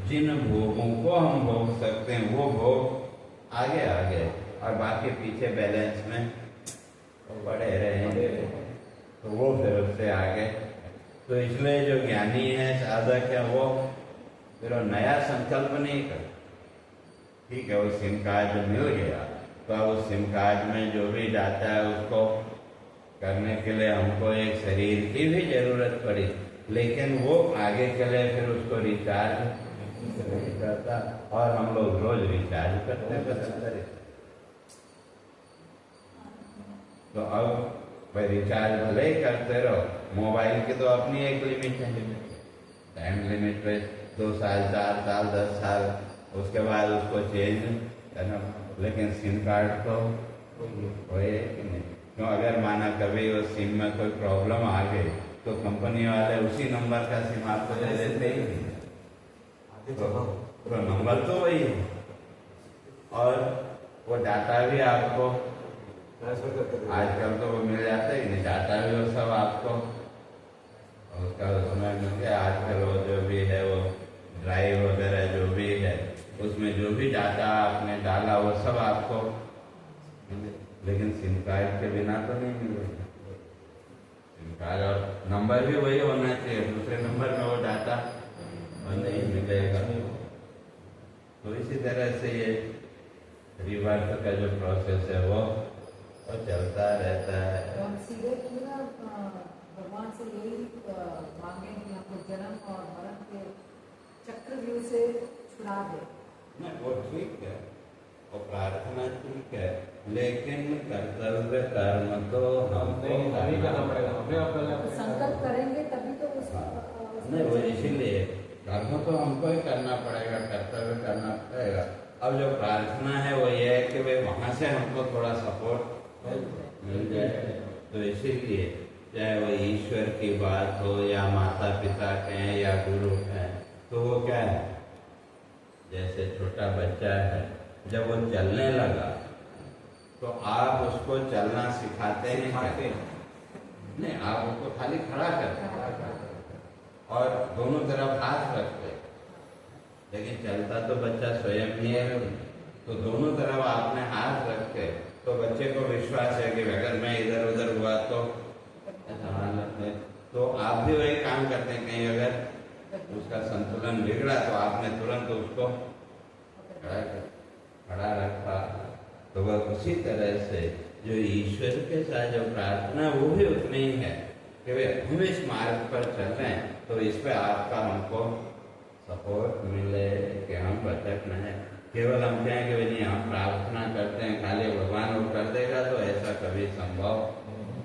जिन भोगों को हम भोग सकते हैं वो भोग आगे आगे, और बाकी पीछे बैलेंस में तो बढ़े रहेंगे, तो वो फिर उससे आगे। तो इसलिए जो ज्ञानी है, साधक है, वो फिर नया संकल्प नहीं कर। ठीक है, वो सिम कार्ड जो मिल गया, तो अब उस सिम कार्ड में जो भी डाटा है उसको करने के लिए हमको एक शरीर की भी जरूरत पड़ी, लेकिन वो आगे के लिए फिर उसको रिचार्ज नहीं करता, और हम लोग रोज रिचार्ज करते हैं। तो अब भाई रिचार्ज भले ही करते रहो, मोबाइल की तो अपनी एक लिमिट है, टाइम लिमिट पे 2 साल 4 साल 10 साल, उसके बाद उसको चेंज करना। लेकिन सिम कार्ड तो कोई है कि नहीं, क्यों अगर माना कभी वो सिम में कोई प्रॉब्लम आ गई, तो कंपनी वाले उसी नंबर का सिम आपको दे देते ही, तो नंबर तो वही है, और वो डाटा भी आपको आजकल तो वो मिल जाता ही नहीं, डाटा भी वो सब आपको उसका उसमें मिल गया। आजकल वो जो भी है वो ड्राइव वगैरह जो भी है, उसमें जो भी डाटा आपने डाला वो सब आपको, लेकिन सिम कार्ड के बिना तो नहीं मिलेगा। सिम कार्ड और नंबर भी वही होना चाहिए, दूसरे नंबर में वो डाटा नहीं मिलेगा। तो इसी तरह से ये रिवर्स का जो प्रोसेस है वो चलता रहता है। तो हम सीधे पूरा भगवान से यही मांगे कि हमको जन्म और मरण के चक्रव्यूह से छुड़ा दे। नहीं, वो ठीक है, वो प्रार्थना ठीक है, लेकिन कर्तव्य कर्म तो हमको करना पड़ेगा। संकल्प करेंगे तभी तो नहीं, वो इसीलिए कर्म तो हमको ही करना पड़ेगा, कर्तव्य करना पड़ेगा। अब जो प्रार्थना है वो ये है कि भाई वहाँ से हमको थोड़ा सपोर्ट मिल जाए। तो इसीलिए चाहे वो ईश्वर की बात हो या माता पिता कहें या गुरु कहें, तो वो क्या है, जैसे छोटा बच्चा है, जब वो चलने लगा तो आप उसको चलना सिखाते हैं क्या? नहीं, आप उसको खाली खड़ा करते और दोनों तरफ हाथ रखते, लेकिन चलता तो बच्चा स्वयं ही है। तो दोनों तरफ आपने हाथ रखे, तो बच्चे को विश्वास है कि अगर मैं इधर उधर हुआ तो संभाल लेते। तो आप भी वही काम करते हैं, कहीं अगर उसका संतुलन बिगड़ा तो आपने तुरंत उसको खड़ा रखा। तो वह उसी तरह से जो ईश्वर के साथ जो प्रार्थना वो भी उतनी ही है कि भाई हम इस मार्ग पर चल रहे हैं, तो इस पे आपका हमको सपोर्ट मिले कि हम भटक न है। केवल हम कहें कि नहीं हम प्रार्थना करते हैं खाली भगवान वो कर देगा, तो ऐसा कभी संभव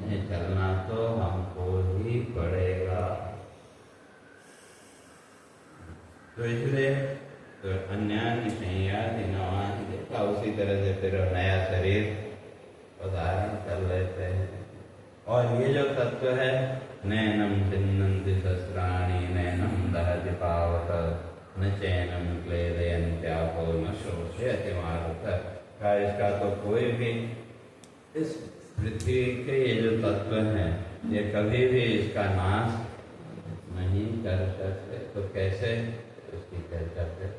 नहीं। चलना तो हमको ही पड़ेगा। तो इसलिए तो अन्यान्य संयाति नवानि देखा, उसी तरह से फिर नया शरीर उदाहरण कर लेते हैं। और ये जो तत्व है, नैनम चिन्नन्ति शस्त्राणि नैनम दहति पावक न चैनम क्लेदयन्त्यापो न शोषयति मारुतः का, इसका तो कोई भी इस पृथ्वी के ये जो तत्व हैं ये कभी भी इसका नाश नहीं कर सकते। तो कैसे उसकी चर्चा से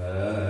है